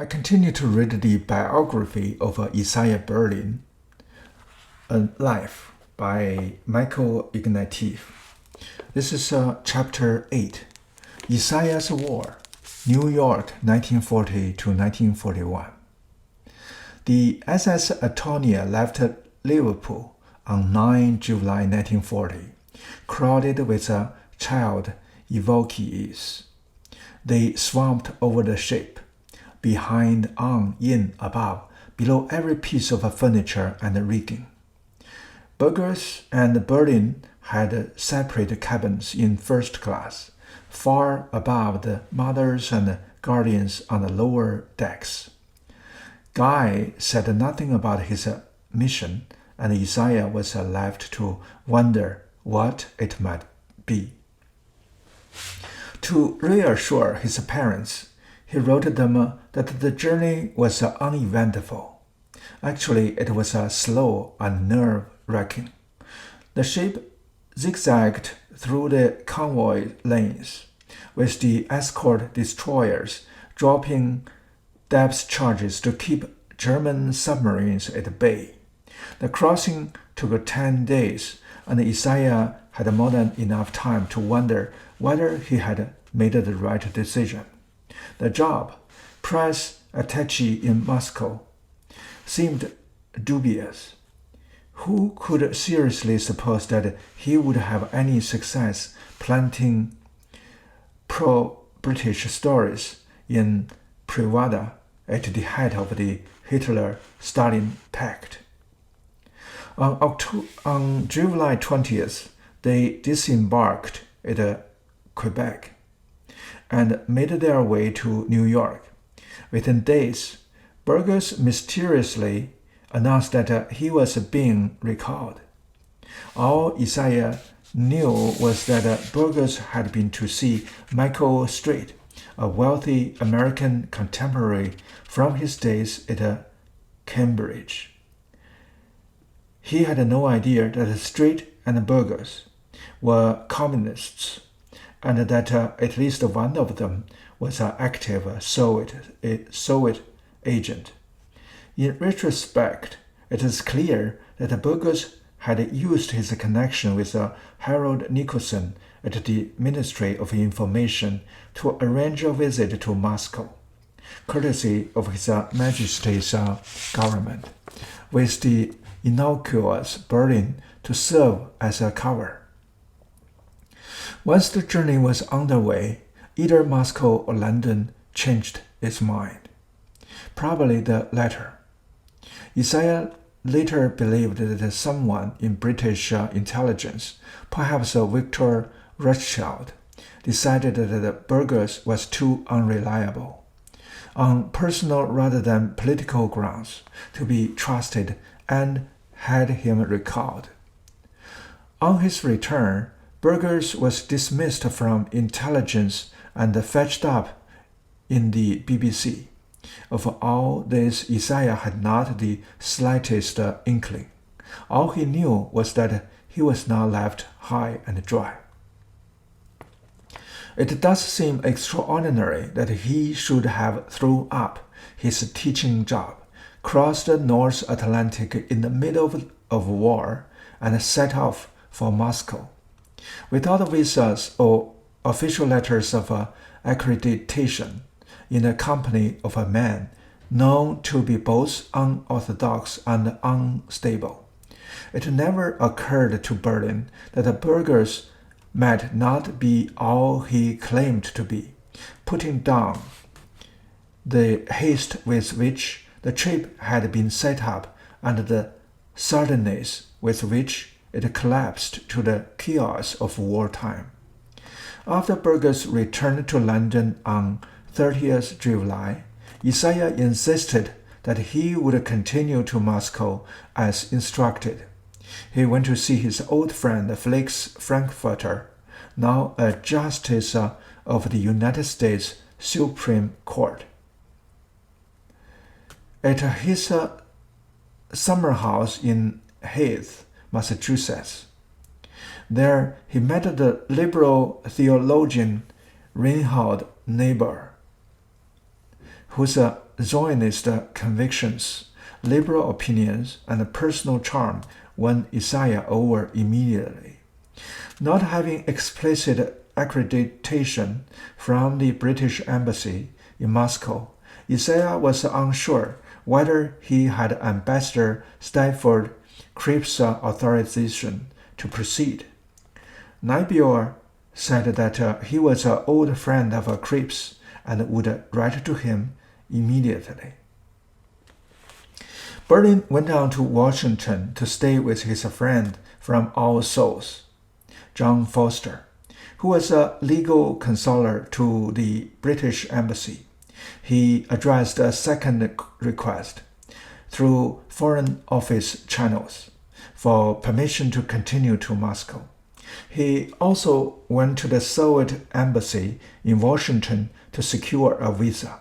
I continue to read the biography of Isaiah Berlin, A Life by Michael Ignatieff. This is Chapter 8, Isaiah's War, New York, 1940 to 1941. The SS Antonia left Liverpool on 9 July 1940, crowded with child evacuees. They swamped over the ship, behind, on, in, above, below every piece of furniture and rigging. Burgers and Berlin had separate cabins in first class, far above the mothers and guardians on the lower decks. Guy said nothing about his mission, and Isaiah was left to wonder what it might be. To reassure his parents, he wrote them that the journey was uneventful. Actually, it was slow and nerve-wracking. The ship zigzagged through the convoy lanes, with the escort destroyers dropping depth charges to keep German submarines at bay. The crossing took 10 days, and Isaiah had more than enough time to wonder whether he had made the right decision. The job, press attaché in Moscow, seemed dubious. Who could seriously suppose that he would have any success planting pro-British stories in Privada at the height of the Hitler-Stalin Pact? On July 20th, they disembarked at Quebec and made their way to New York. Within days, Burgers mysteriously announced that he was being recalled. All Isaiah knew was that Burgers had been to see Michael Strait, a wealthy American contemporary from his days at Cambridge. He had no idea that Strait and Burgers were communists, and that at least one of them was an active Soviet agent. In retrospect, it is clear that Burgers had used his connection with Harold Nicholson at the Ministry of Information to arrange a visit to Moscow, courtesy of His Majesty's government, with the innocuous Berlin to serve as a cover. Once the journey was underway, either Moscow or London changed its mind. Probably the latter. Isaiah later believed that someone in British intelligence, perhaps Victor Rothschild, decided that Burgers was too unreliable, on personal rather than political grounds, to be trusted and had him recalled. On his return, Burgers was dismissed from intelligence and fetched up in the BBC. Of all this, Isaiah had not the slightest inkling. All he knew was that he was now left high and dry. It does seem extraordinary that he should have thrown up his teaching job, crossed the North Atlantic in the middle of war, and set off for Moscow. Without visas or official letters of accreditation, in the company of a man known to be both unorthodox and unstable. It never occurred to Berlin that Burgers might not be all he claimed to be, putting down the haste with which the trip had been set up and the suddenness with which it collapsed to the chaos of wartime. After Burgers returned to London on 30th July, Isaiah insisted that he would continue to Moscow as instructed. He went to see his old friend Felix Frankfurter, now a justice of the United States Supreme Court. At his summer house in Heath, Massachusetts. There he met the liberal theologian Reinhold Niebuhr, whose Zionist convictions, liberal opinions, and personal charm won Isaiah over immediately. Not having explicit accreditation from the British Embassy in Moscow, Isaiah was unsure whether he had Ambassador Stafford Cripps' authorization to proceed. Niebuhr said that he was an old friend of Cripps and would write to him immediately. Berlin went on to Washington to stay with his friend from All Souls, John Foster, who was a legal counselor to the British Embassy. He addressed a second request through Foreign Office channels for permission to continue to Moscow. He also went to the Soviet Embassy in Washington to secure a visa.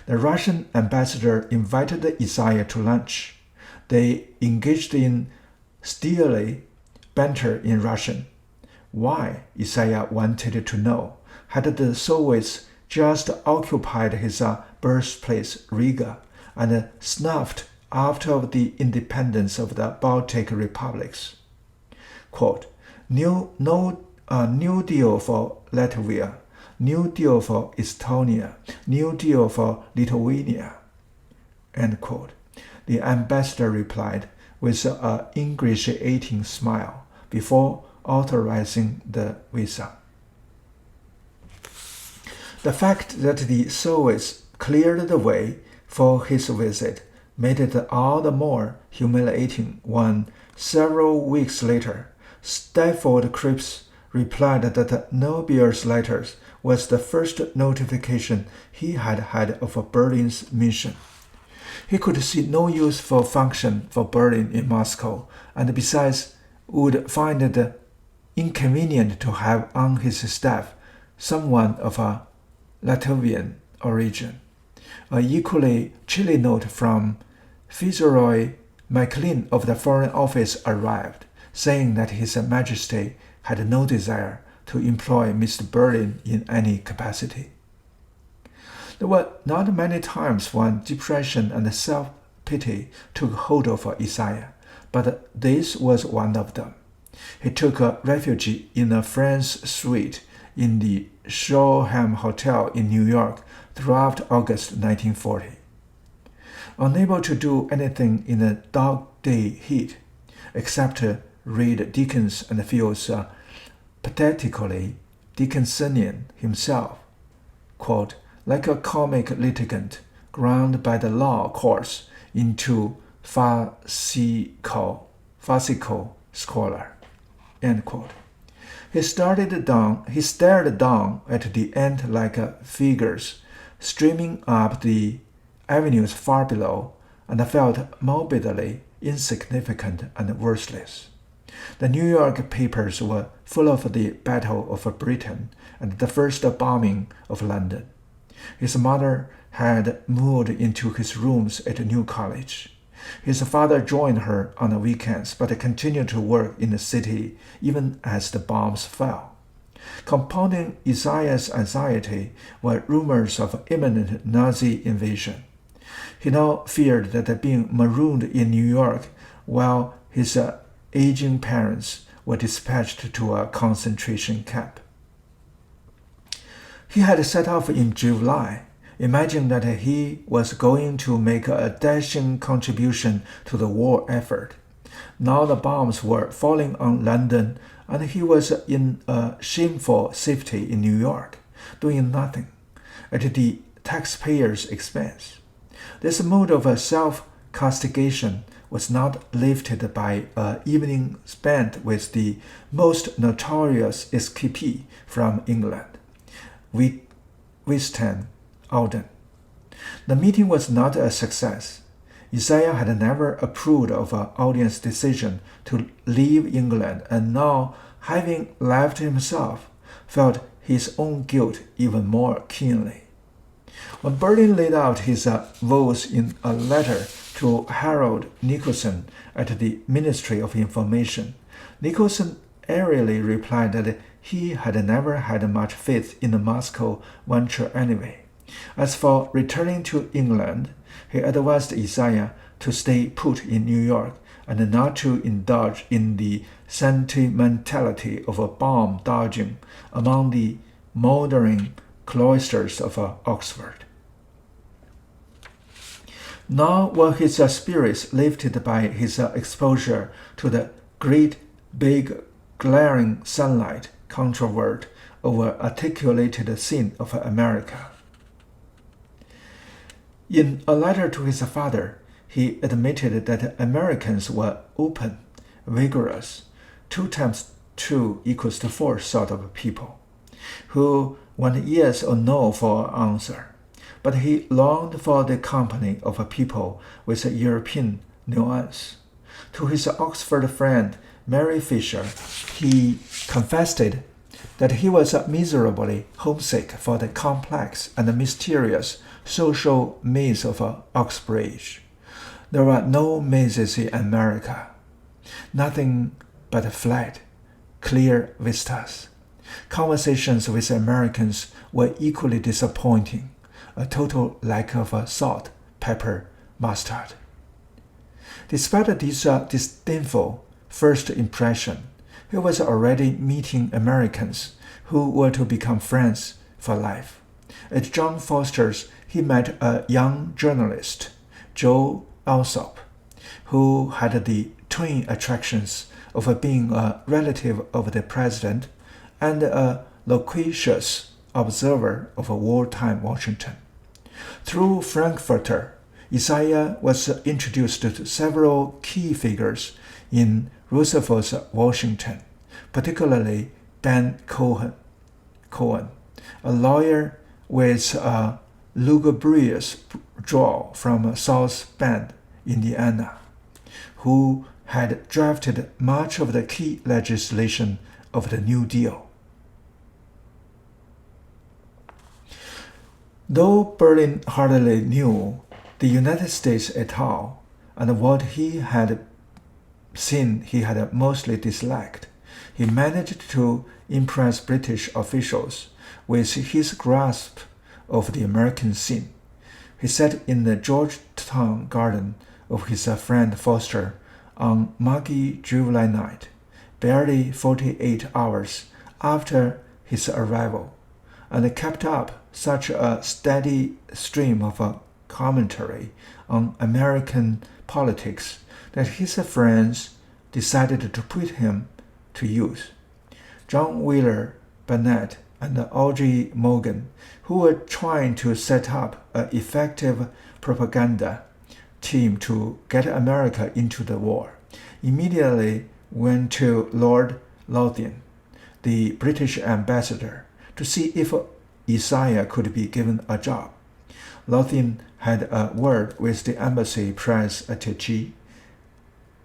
The Russian ambassador invited Isaiah to lunch. They engaged in steely banter in Russian. Why, Isaiah wanted to know, had the Soviets just occupied his birthplace Riga and snuffed after the independence of the Baltic republics? Quote, New Deal for Latvia, New Deal for Estonia, New Deal for Lithuania. End quote. The ambassador replied with an ingratiating smile before authorizing the visa. The fact that the Soviets cleared the way for his visit made it all the more humiliating when, several weeks later, Stafford Cripps replied that Niebuhr's letters was the first notification he had had of Berlin's mission. He could see no useful function for Berlin in Moscow, and besides would find it inconvenient to have on his staff someone of a Latvian origin. An equally chilly note from Fitzroy MacLean of the Foreign Office arrived, saying that His Majesty had no desire to employ Mr. Berlin in any capacity. There were not many times when depression and self-pity took hold of Isaiah, but this was one of them. He took refuge in a friend's suite in the Shoreham Hotel in New York throughout August 1940. Unable to do anything in the dog day heat, except read Dickens and feels pathetically Dickensian himself, quote, like a comic litigant ground by the law courts into farcical scholar. End quote. He stared down at the ant-like figures streaming up the avenues far below and felt morbidly insignificant and worthless. The New York papers were full of the Battle of Britain and the first bombing of London. His mother had moved into his rooms at New College. His father joined her on the weekends, but continued to work in the city even as the bombs fell. Compounding Isaiah's anxiety were rumors of imminent Nazi invasion. He now feared that being marooned in New York while his aging parents were dispatched to a concentration camp. He had set off in July, imagining that he was going to make a dashing contribution to the war effort. Now the bombs were falling on London, and he was in a shameful safety in New York, doing nothing, at the taxpayer's expense. This mood of self-castigation was not lifted by an evening spent with the most notorious escapee from England, Winston Alden. The meeting was not a success. Isaiah had never approved of Alden's decision to leave England, and now, having left himself, felt his own guilt even more keenly. When Berlin laid out his vows in a letter to Harold Nicolson at the Ministry of Information, Nicolson airily replied that he had never had much faith in the Moscow venture anyway. As for returning to England, he advised Isaiah to stay put in New York and not to indulge in the sentimentality of a bomb dodging among the mouldering cloisters of Oxford. Nor were his spirits lifted by his exposure to the great, big, glaring sunlight controvert over articulated scene of America. In a letter to his father, he admitted that Americans were open, vigorous, 2 times 2 equals 4 sort of people, who want yes or no for answer. But he longed for the company of a people with a European nuance. To his Oxford friend Mary Fisher, he confessed that he was miserably homesick for the complex and mysterious social maze of Oxbridge. There were no mazes in America, nothing but flat, clear vistas. Conversations with Americans were equally disappointing, a total lack of salt, pepper, mustard. Despite this disdainful first impression, he was already meeting Americans who were to become friends for life. At John Foster's, he met a young journalist, Joe Alsop, who had the twin attractions of being a relative of the president and a loquacious observer of wartime Washington. Through Frankfurter, Isaiah was introduced to several key figures in Roosevelt's Washington, particularly Ben Cohen, a lawyer with a lugubrious drawl from South Bend, Indiana, who had drafted much of the key legislation of the New Deal. Though Berlin hardly knew the United States at all, and what he had seen he had mostly disliked, he managed to impress British officials with his grasp of the American scene. He sat in the Georgetown garden of his friend Foster on muggy July night, barely 48 hours after his arrival, and kept up such a steady stream of commentary on American politics that his friends decided to put him to use. John Wheeler Barnett and Audrey Morgan, who were trying to set up an effective propaganda team to get America into the war, immediately went to Lord Lothian, the British ambassador, to see if Isaiah could be given a job. Lothian had a word with the embassy press attaché,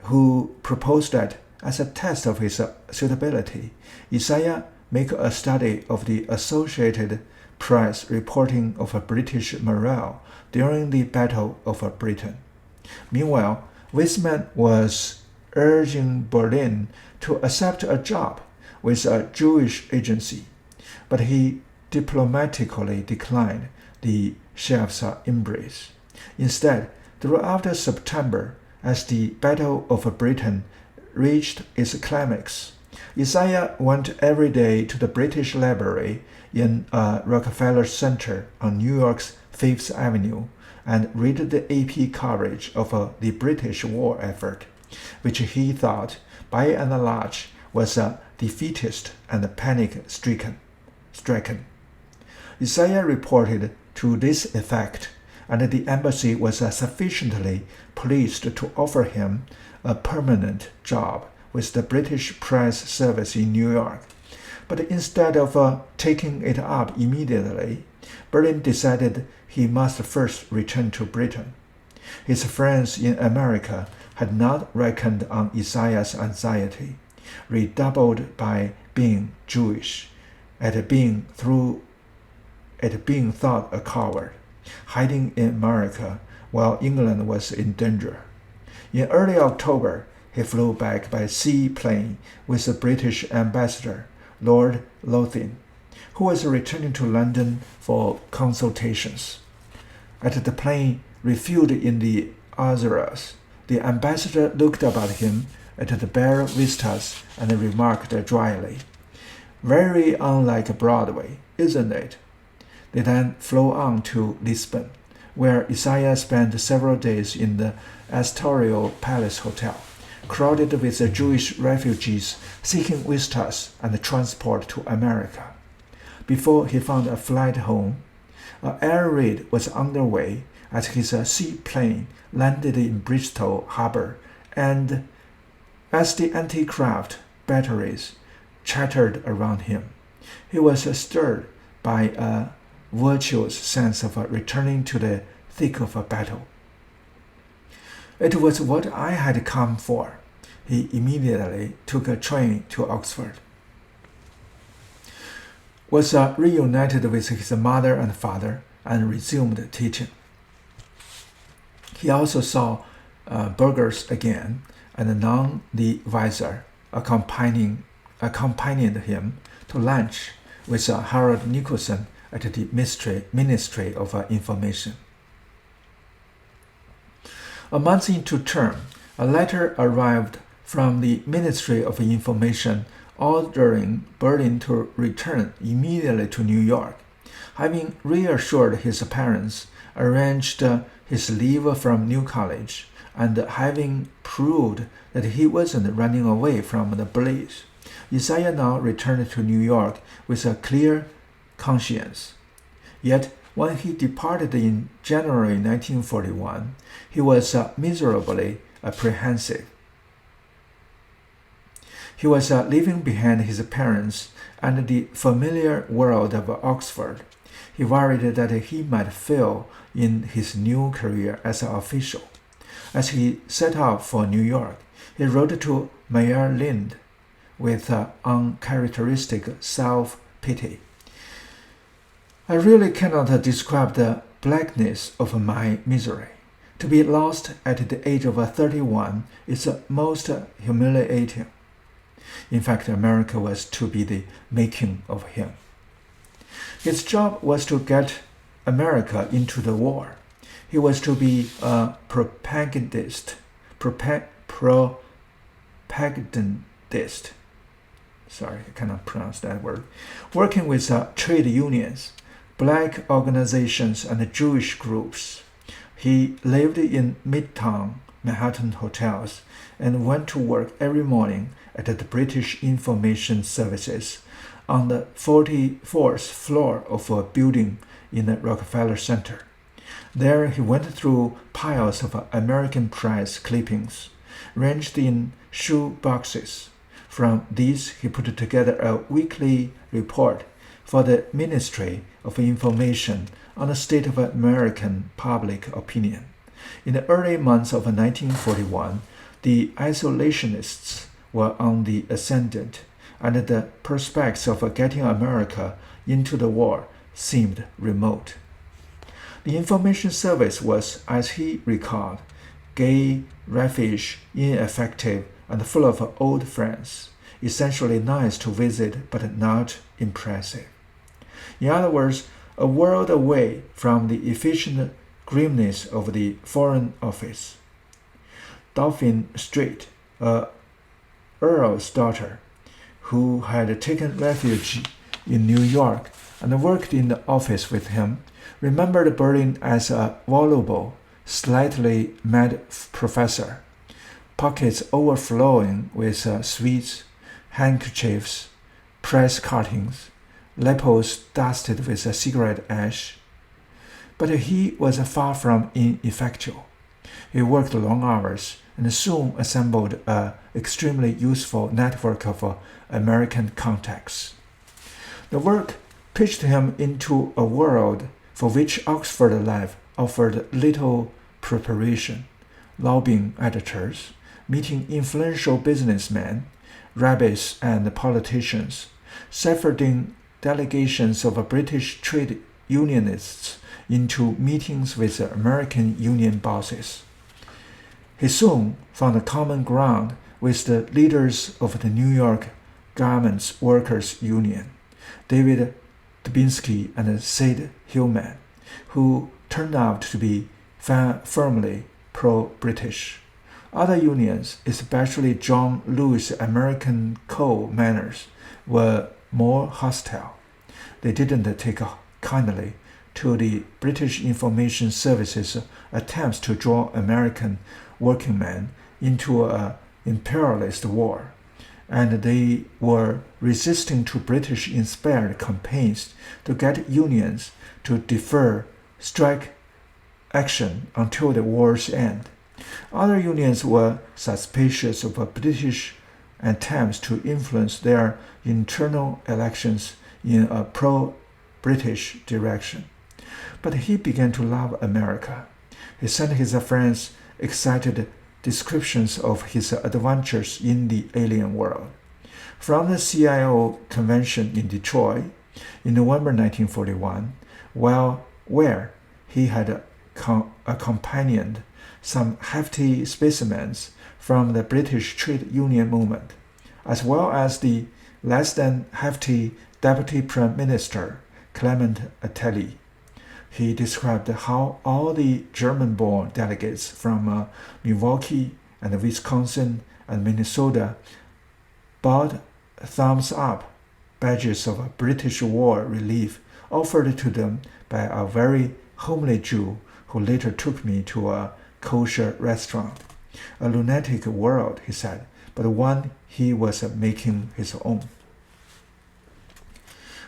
who proposed that, as a test of his suitability, Isaiah make a study of the Associated Press reporting of British morale during the Battle of Britain. Meanwhile, Weizmann was urging Berlin to accept a job with a Jewish agency, but he diplomatically declined the chef's embrace. Instead, throughout September, as the Battle of Britain reached its climax, Isaiah went every day to the British Library in Rockefeller Center on New York's Fifth Avenue and read the AP coverage of the British war effort, which he thought, by and large, was defeatist and panic-stricken. Isaiah reported to this effect, and the embassy was sufficiently pleased to offer him a permanent job with the British Press Service in New York. But instead of taking it up immediately, Berlin decided he must first return to Britain. His friends in America had not reckoned on Isaiah's anxiety, redoubled by being Jewish, at being thought a coward, hiding in America while England was in danger. In early October, he flew back by seaplane with the British ambassador, Lord Lothian, who was returning to London for consultations. At the plane refueled in the Azores, the ambassador looked about him at the bare vistas and remarked dryly, "Very unlike Broadway, isn't it?" They then flew on to Lisbon, where Isaiah spent several days in the Estoril Palace Hotel, crowded with Jewish refugees seeking vistas and transport to America. Before he found a flight home, an air raid was underway as his seaplane landed in Bristol Harbor, and as the anti-craft batteries chattered around him, he was stirred by a virtuous sense of returning to the thick of a battle. It was what I had come for. He immediately took a train to Oxford, was reunited with his mother and father, and resumed teaching. He also saw Burgers again, and none the wiser, accompanied him to lunch with Harold Nicolson at the Ministry of Information. A month into term, a letter arrived from the Ministry of Information ordering Berlin to return immediately to New York. Having reassured his parents, arranged his leave from New College, and having proved that he wasn't running away from the blaze, Isaiah now returned to New York with a clear conscience. Yet, when he departed in January 1941, he was miserably apprehensive. He was leaving behind his parents and the familiar world of Oxford. He worried that he might fail in his new career as an official. As he set out for New York, he wrote to Mayor Lind with uncharacteristic self-pity. "I really cannot describe the blackness of my misery. To be lost at the age of 31 is most humiliating." In fact, America was to be the making of him. His job was to get America into the war. He was to be a propagandist. Sorry, I cannot pronounce that word. Working with trade unions, black organizations, and Jewish groups. He lived in Midtown Manhattan hotels and went to work every morning at the British Information Services on the 44th floor of a building in the Rockefeller Center. There he went through piles of American press clippings, ranged in shoe boxes. From these he put together a weekly report for the Ministry of Information on the state of American public opinion. In the early months of 1941, the isolationists were on the ascendant, and the prospects of getting America into the war seemed remote. The Information Service was, as he recalled, gay, raffish, ineffective, and full of old friends, essentially nice to visit but not impressive. In other words, a world away from the efficient grimness of the Foreign Office. Dauphine Street, a earl's daughter, who had taken refuge in New York and worked in the office with him, remembered Berlin as a voluble, slightly mad professor, pockets overflowing with sweets, handkerchiefs, press cuttings, lapels dusted with cigarette ash. But he was far from ineffectual. He worked long hours and soon assembled an extremely useful network of American contacts. The work pitched him into a world for which Oxford life offered little preparation, lobbying editors, meeting influential businessmen, rabbis and politicians, shepherding delegations of British trade unionists into meetings with American union bosses. He soon found a common ground with the leaders of the New York Garments Workers Union, David Dubinsky and Sid Hillman, who turned out to be firmly pro-British. Other unions, especially John Lewis' American Coal Miners, were more hostile. They didn't take kindly to the British Information Service's attempts to draw American workingmen into an imperialist war, and they were resisting to British-inspired campaigns to get unions to defer strike action until the war's end. Other unions were suspicious of British attempts to influence their internal elections in a pro-British direction. But he began to love America. He sent his friends excited descriptions of his adventures in the alien world. From the CIO convention in Detroit in November 1941, where he had accompanied some hefty specimens from the British trade union movement, as well as the less than hefty Deputy Prime Minister Clement Attlee. He described how all the German-born delegates from Milwaukee and Wisconsin and Minnesota bought thumbs-up badges of British war relief offered to them by a very homely Jew who later took me to a kosher restaurant. A lunatic world, he said, but one he was making his own.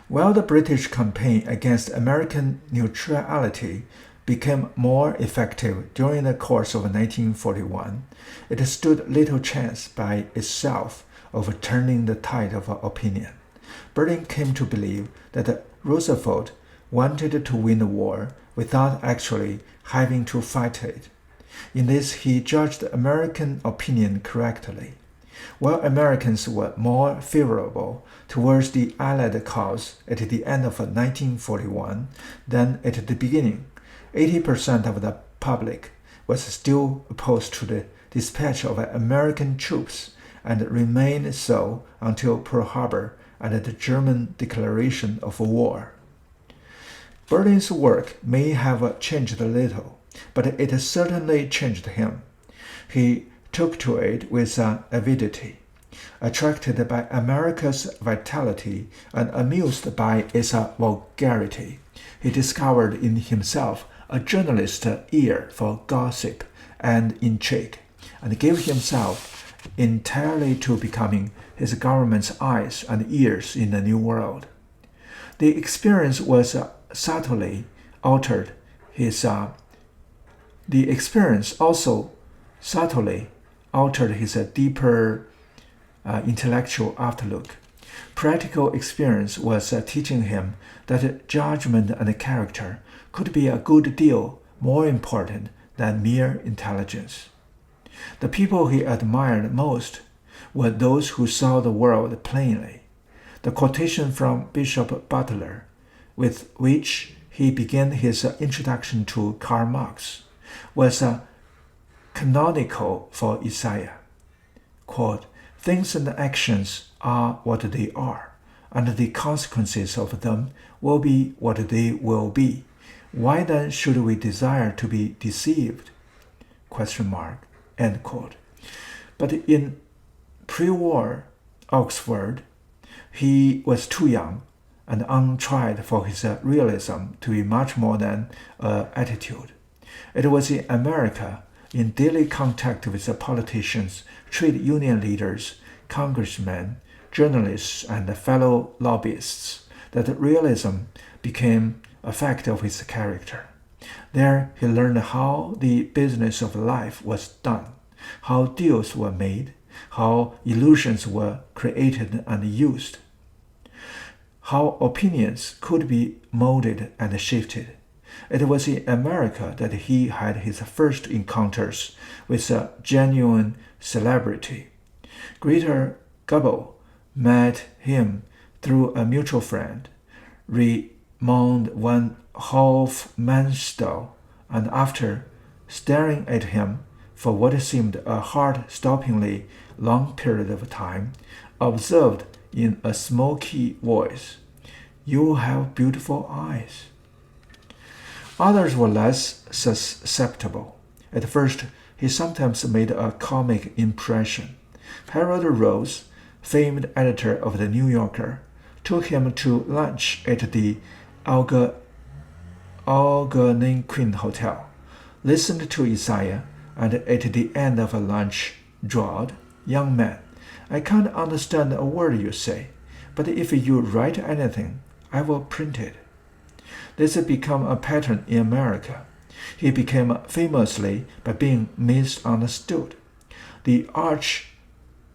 While the British campaign against American neutrality became more effective during the course of 1941, it stood little chance by itself of turning the tide of opinion. Berlin came to believe that Roosevelt wanted to win the war without actually having to fight it. In this, he judged American opinion correctly. While Americans were more favorable towards the Allied cause at the end of 1941 than at the beginning, 80% of the public was still opposed to the dispatch of American troops and remained so until Pearl Harbor and the German declaration of war. Berlin's work may have changed a little, but it certainly changed him. He took to it with avidity, attracted by America's vitality and amused by its vulgarity. He discovered in himself a journalist's ear for gossip and intrigue, and gave himself entirely to becoming his government's eyes and ears in the New World. The experience was subtly altered his deeper intellectual outlook. Practical experience was teaching him that judgment and character could be a good deal more important than mere intelligence. The people he admired most were those who saw the world plainly. The quotation from Bishop Butler, with which he began his introduction to Karl Marx, was canonical for Isaiah. Quote, "Things and actions are what they are, and the consequences of them will be what they will be. Why then should we desire to be deceived?" End quote. But in pre-war Oxford, he was too young and untried for his realism to be much more than an attitude. It was in America, in daily contact with the politicians, trade union leaders, congressmen, journalists, and fellow lobbyists, that realism became a fact of his character. There he learned how the business of life was done, how deals were made, how illusions were created and used, how opinions could be molded and shifted. It was in America that he had his first encounters with a genuine celebrity. Greta Garbo met him through a mutual friend, Raymond van Hofmannsthal, and after staring at him for what seemed a heart-stoppingly long period of time, observed in a smoky voice, You have beautiful eyes. Others were less susceptible. At first, he sometimes made a comic impression. Harold Rose, famed editor of the New Yorker, took him to lunch at the Algonquin Hotel, listened to Isaiah, and at the end of lunch drawled, "Young man, I can't understand a word you say, but if you write anything, I will print it." This had become a pattern in America. He became famously by being misunderstood. The arch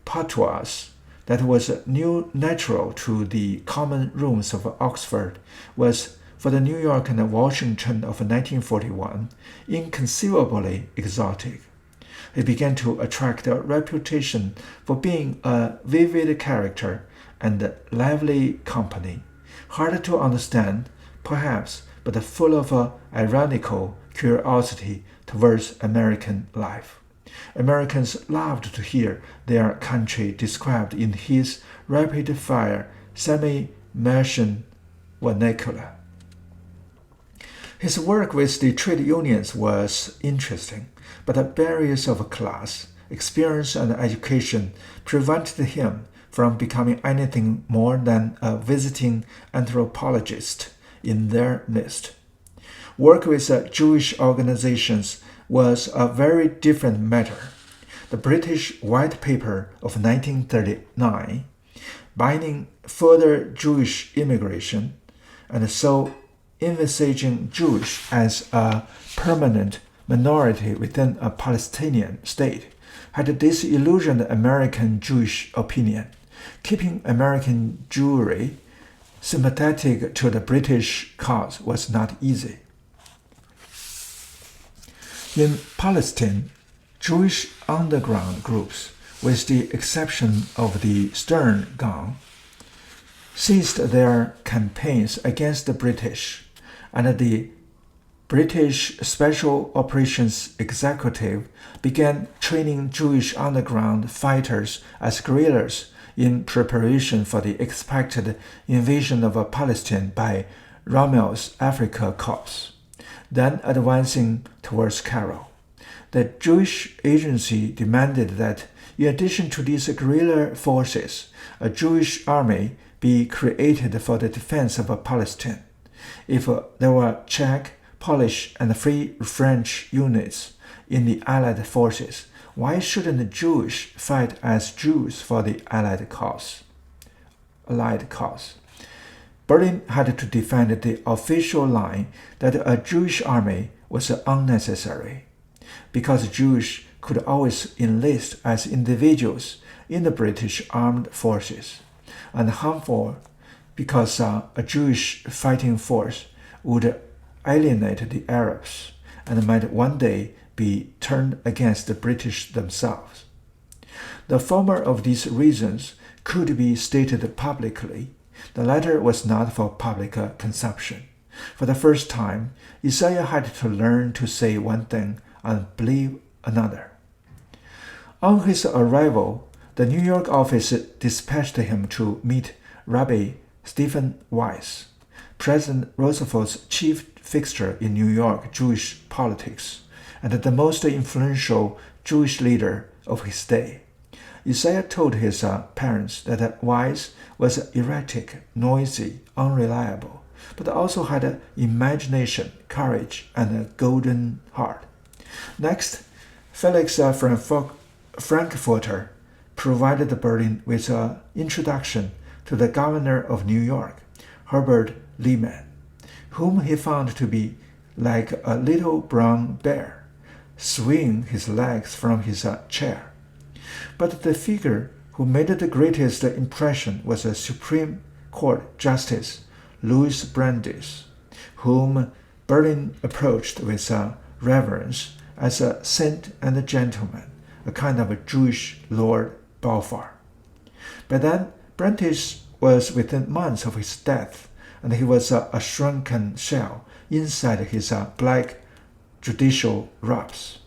patois that was new natural to the common rooms of Oxford was, for the New York and Washington of 1941, inconceivably exotic. He began to attract a reputation for being a vivid character and lively company, hard to understand, perhaps, but full of ironical curiosity towards American life. Americans loved to hear their country described in his rapid-fire, semi-Martian vernacular. His work with the trade unions was interesting, but the barriers of class, experience, and education prevented him from becoming anything more than a visiting anthropologist in their midst. Work with Jewish organizations was a very different matter. The British White Paper of 1939, banning further Jewish immigration, and so envisaging Jews as a permanent minority within a Palestinian state, had disillusioned American Jewish opinion, keeping American Jewry sympathetic to the British cause was not easy. In Palestine, Jewish underground groups, with the exception of the Stern Gang, ceased their campaigns against the British, and the British Special Operations Executive began training Jewish underground fighters as guerrillas in preparation for the expected invasion of Palestine by Rommel's Afrika Korps, then advancing towards Cairo. The Jewish Agency demanded that, in addition to these guerrilla forces, a Jewish army be created for the defense of Palestine. If there were Czech, Polish, and Free French units in the Allied forces, why shouldn't the Jewish fight as Jews for the Allied cause? Berlin had to defend the official line that a Jewish army was unnecessary, because Jews could always enlist as individuals in the British armed forces, and harmful because a Jewish fighting force would alienate the Arabs and might one day be turned against the British themselves. The former of these reasons could be stated publicly. The latter was not for public consumption. For the first time, Isaiah had to learn to say one thing and believe another. On his arrival, the New York office dispatched him to meet Rabbi Stephen Weiss, President Roosevelt's chief fixture in New York Jewish politics, and the most influential Jewish leader of his day. Isaiah told his parents that Weiss was erratic, noisy, unreliable, but also had imagination, courage, and a golden heart. Next, Felix Frankfurter provided Berlin with an introduction to the governor of New York, Herbert Lehman, whom he found to be like a little brown bear, swinging his legs from his chair. But the figure who made the greatest impression was a Supreme Court Justice, Louis Brandeis, whom Berlin approached with reverence as a saint and a gentleman, a kind of a Jewish Lord Balfour. By then, Brandeis was within months of his death, and he was a shrunken shell inside his black judicial robes.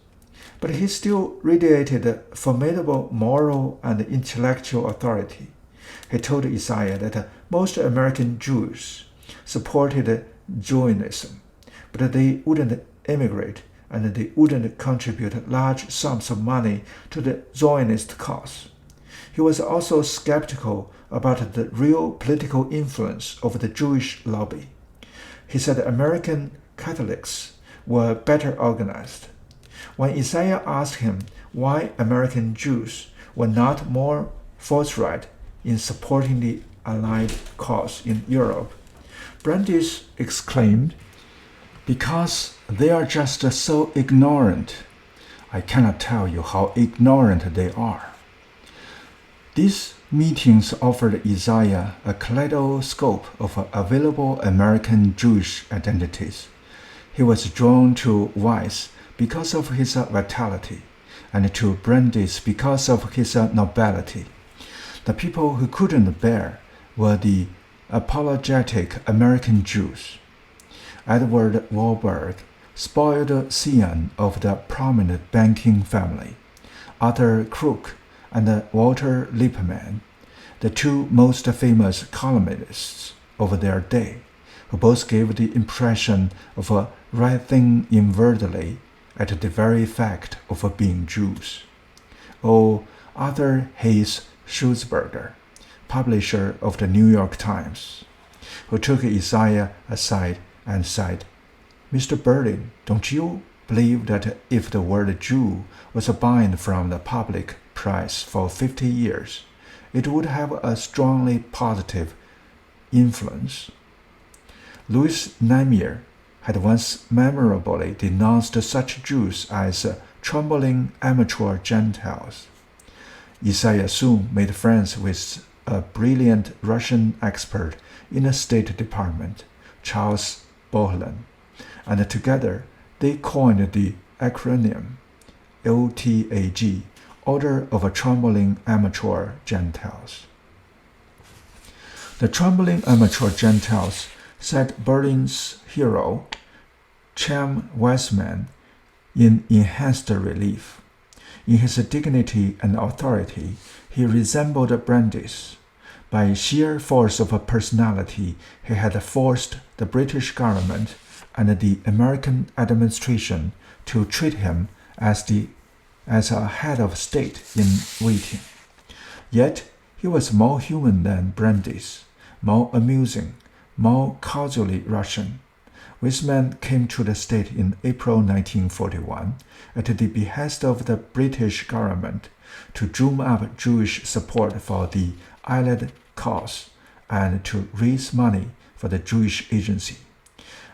But he still radiated formidable moral and intellectual authority. He told Isaiah that most American Jews supported Zionism, but they wouldn't immigrate and they wouldn't contribute large sums of money to the Zionist cause. He was also skeptical about the real political influence of the Jewish lobby. He said American Catholics were better organized. When Isaiah asked him why American Jews were not more forthright in supporting the Allied cause in Europe, Brandeis exclaimed, "Because they are just so ignorant. I cannot tell you how ignorant they are." These meetings offered Isaiah a kaleidoscope of available American Jewish identities. He was drawn to Weiss because of his vitality, and to Brandeis because of his nobility. The people who couldn't bear were the apologetic American Jews. Edward Warburg, spoiled scion of the prominent banking family, Arthur Crook, and Walter Lippmann, the two most famous columnists of their day, who both gave the impression of writhing inwardly at the very fact of being Jews. Or Arthur Hayes Sulzberger, publisher of the New York Times, who took Isaiah aside and said, "Mr. Berlin, don't you believe that if the word Jew was banned from the public press for 50 years, it would have a strongly positive influence?" Louis Namier had once memorably denounced such Jews as trembling amateur Gentiles. Isaiah soon made friends with a brilliant Russian expert in the State Department, Charles Bohlen, and together they coined the acronym OTAG, Order of Trembling Amateur Gentiles. The Trembling Amateur Gentiles set Berlin's hero, Chaim Weizmann, in enhanced relief. In his dignity and authority, he resembled Brandeis. By sheer force of personality, he had forced the British government and the American administration to treat him as a head of state in waiting. Yet he was more human than Brandeis, more amusing, more casually Russian. Weizmann came to the state in April 1941 at the behest of the British government to drum up Jewish support for the Allied cause and to raise money for the Jewish Agency.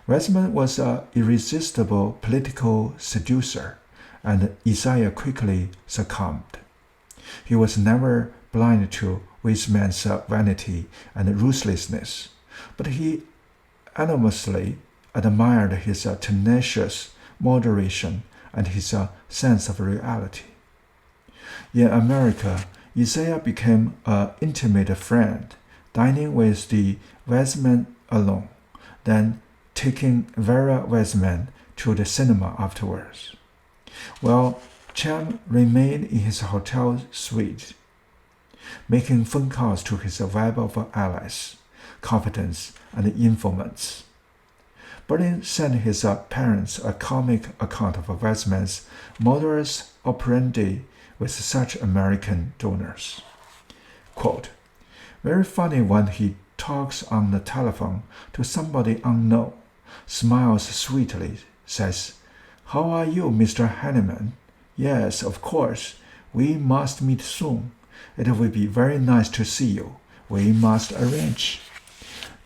Weizmann was an irresistible political seducer, and Isaiah quickly succumbed. He was never blind to Weizmann's vanity and ruthlessness, but he enormously admired his tenacious moderation and his sense of reality. In America, Isaiah became an intimate friend, dining with the Weizmann alone, then taking Vera Weizmann to the cinema afterwards, while Chaim remained in his hotel suite, making phone calls to his web of allies, confidants, and informants. Berlin sent his parents a comic account of Weizmann's modus operandi with such American donors. Quote, "Very funny when he talks on the telephone to somebody unknown, smiles sweetly, says, 'How are you, Mr. Henneman? Yes, of course. We must meet soon. It will be very nice to see you. We must arrange.'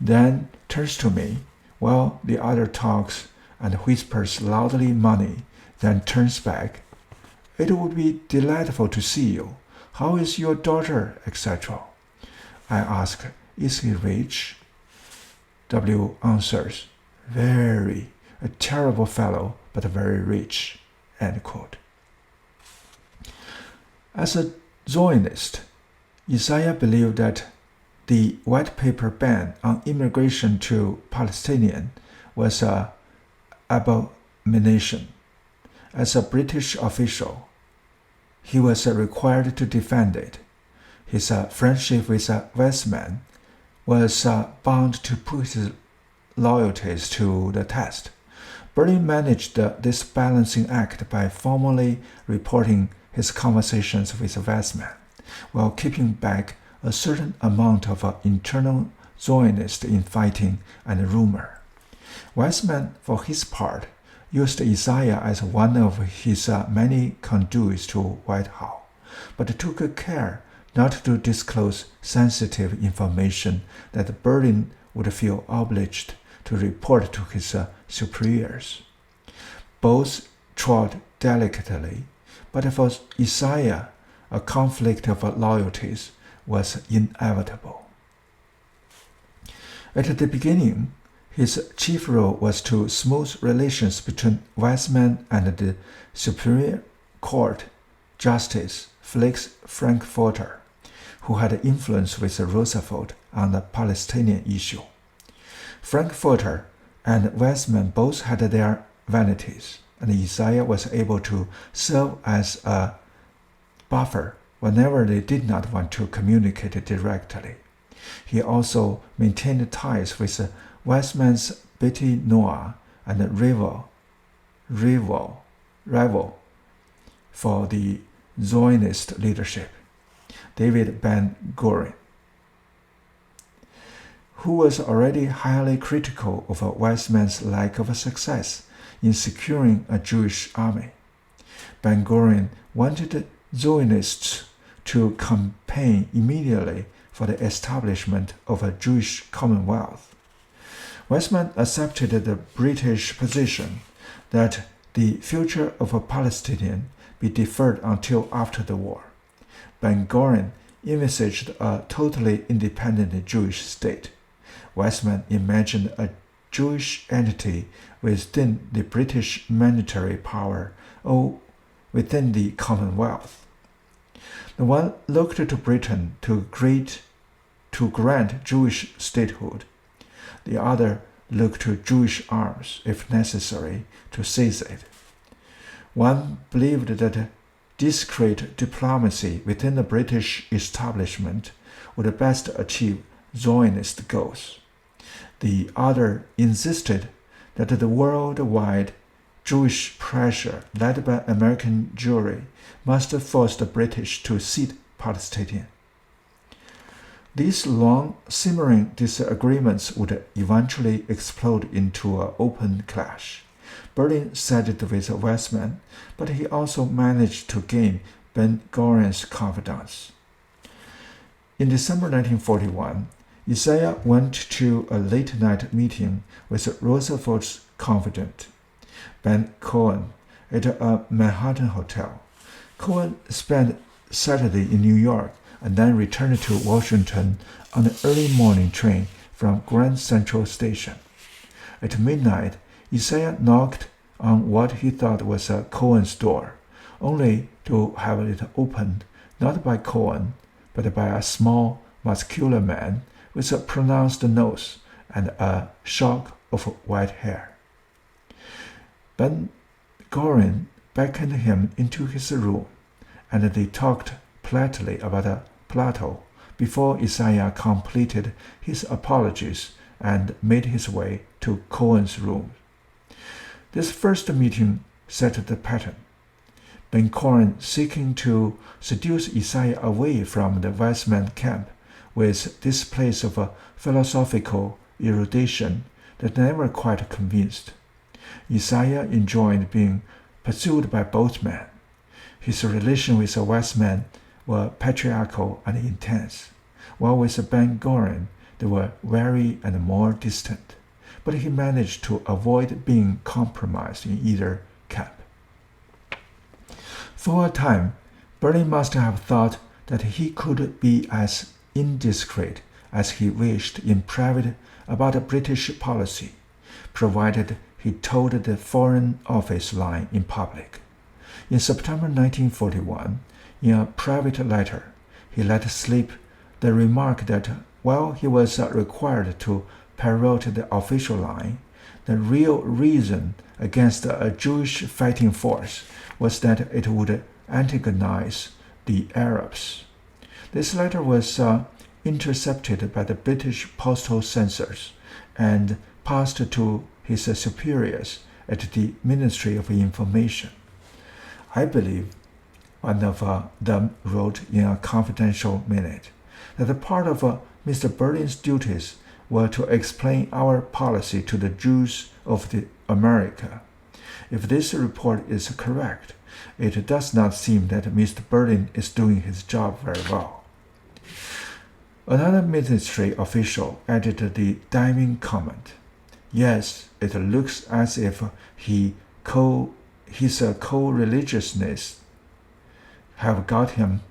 Then turns to me while the other talks and whispers loudly money, then turns back. 'It would be delightful to see you. How is your daughter, etc.' I ask, 'Is he rich?' W answers, 'Very. A terrible fellow, but very rich.'" End quote. As a Zionist, Isaiah believed that the white paper ban on immigration to Palestinians was an abomination. As a British official, he was required to defend it. His friendship with Weizmann was bound to put his loyalties to the test. Berlin managed this balancing act by formally reporting his conversations with Weizmann, while keeping back a certain amount of internal Zionist infighting and rumor. Weizmann, for his part, used Isaiah as one of his many conduits to Whitehall, but took care not to disclose sensitive information that Berlin would feel obliged to report to his superiors. Both trod delicately, but for Isaiah, a conflict of loyalties was inevitable. At the beginning, his chief role was to smooth relations between Weizmann and the Superior Court Justice Felix Frankfurter, who had influence with Roosevelt on the Palestinian issue. Frankfurter and Weizmann both had their vanities, and Isaiah was able to serve as a buffer whenever they did not want to communicate directly. He also maintained ties with Weizmann's Betty Noah and rival for the Zionist leadership, David Ben-Gurion, who was already highly critical of Weizmann's lack of success in securing a Jewish army. Ben-Gurion wanted Zionists to campaign immediately for the establishment of a Jewish Commonwealth. Weizmann accepted the British position that the future of a Palestinian be deferred until after the war. Ben-Gurion envisaged a totally independent Jewish state. Weizmann imagined a Jewish entity within the British military power or within the Commonwealth. The one looked to Britain to grant Jewish statehood. The other looked to Jewish arms, if necessary, to seize it. One believed that discreet diplomacy within the British establishment would best achieve Zionist goals. The other insisted that the worldwide Jewish pressure led by American Jewry must force the British to cede Palestine. These long-simmering disagreements would eventually explode into an open clash. Berlin sided with Weizmann, but he also managed to gain Ben-Gurion's confidence. In December 1941, Isaiah went to a late-night meeting with Roosevelt's confidant, Ben Cohen, at a Manhattan hotel. Cohen spent Saturday in New York and then returned to Washington on an early morning train from Grand Central Station. At midnight, Isaiah knocked on what he thought was Cohen's door, only to have it opened not by Cohen, but by a small, muscular man with a pronounced nose and a shock of white hair. Ben-Gurion beckoned him into his room, and they talked politely about Plato before Isaiah completed his apologies and made his way to Cohen's room. This first meeting set the pattern. Ben-Gurion, seeking to seduce Isaiah away from the Weizmann camp with displays of philosophical erudition that never quite convinced. Isaiah enjoyed being pursued by both men. His relation with Weizmann were patriarchal and intense, while with Ben-Gurion they were wary and more distant, but he managed to avoid being compromised in either camp. For a time, Berlin must have thought that he could be as indiscreet as he wished in private about British policy, provided he told the Foreign Office line in public. In September 1941, in a private letter, he let slip the remark that while he was required to parrot the official line, the real reason against a Jewish fighting force was that it would antagonize the Arabs. This letter was intercepted by the British postal censors and passed to his superiors at the Ministry of Information. I believe, one of them wrote in a confidential minute, that part of Mr. Berlin's duties were to explain our policy to the Jews of America. If this report is correct, it does not seem that Mr. Berlin is doing his job very well. Another ministry official added the damning comment, "Yes, it looks as if his co-religiousness have got him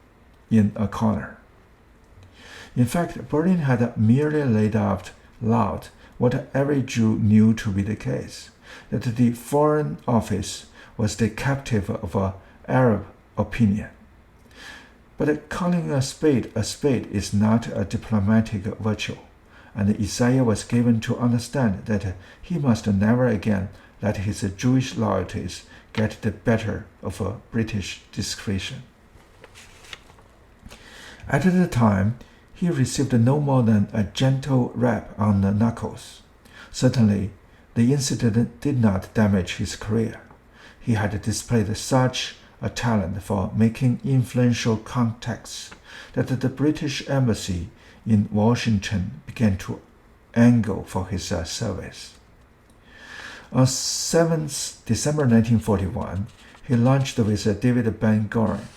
in a corner." In fact, Berlin had merely laid out loud what every Jew knew to be the case, that the Foreign Office was the captive of Arab opinion. But calling a spade is not a diplomatic virtue, and Isaiah was given to understand that he must never again let his Jewish loyalties get the better of a British discretion. At the time, he received no more than a gentle rap on the knuckles. Certainly, the incident did not damage his career. He had displayed such a talent for making influential contacts that the British embassy in Washington began to angle for his service. On 7th December 1941, he lunched with David Ben-Gurion.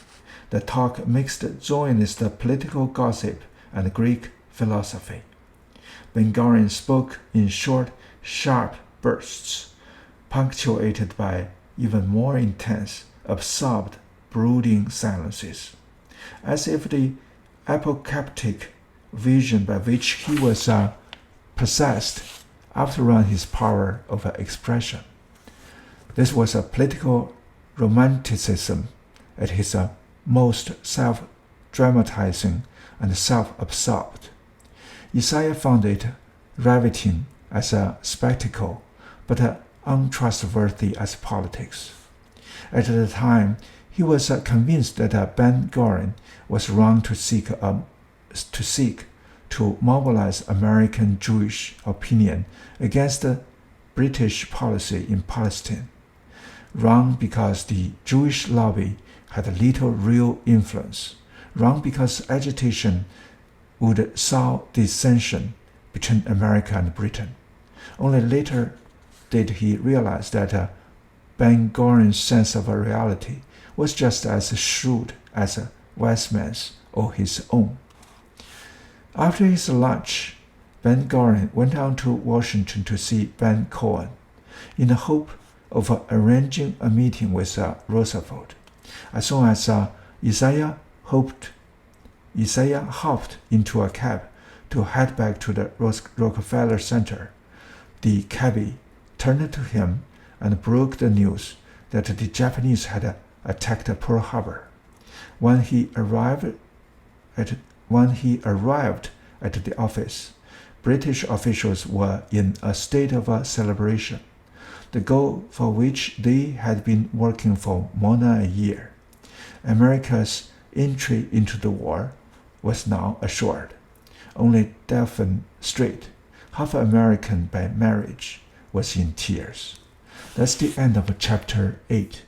The talk mixed Zionist political gossip and Greek philosophy. Ben-Gurion spoke in short, sharp bursts, punctuated by even more intense, absorbed, brooding silences, as if the apocalyptic vision by which he was possessed outrun his power of expression. This was a political romanticism at its most self-dramatizing and self-absorbed. Isaiah found it riveting as a spectacle, but untrustworthy as politics. At the time, he was convinced that Ben-Gurion was wrong to seek to mobilize American Jewish opinion against the British policy in Palestine. Wrong because the Jewish lobby had little real influence. Wrong because agitation would sow dissension between America and Britain. Only later did he realize that Ben-Gurion's sense of reality was just as shrewd as Weizmann's or his own. After his lunch, Ben-Gurion went on to Washington to see Ben Cohen, in the hope of arranging a meeting with Roosevelt. As soon as Isaiah hopped into a cab to head back to the Rockefeller Center, the cabbie turned to him and broke the news that the Japanese had attacked Pearl Harbor. When he arrived at the office, British officials were in a state of celebration, the goal for which they had been working for more than a year. America's entry into the war was now assured. Only Delphine Street, half American by marriage, was in tears. That's the end of chapter 8.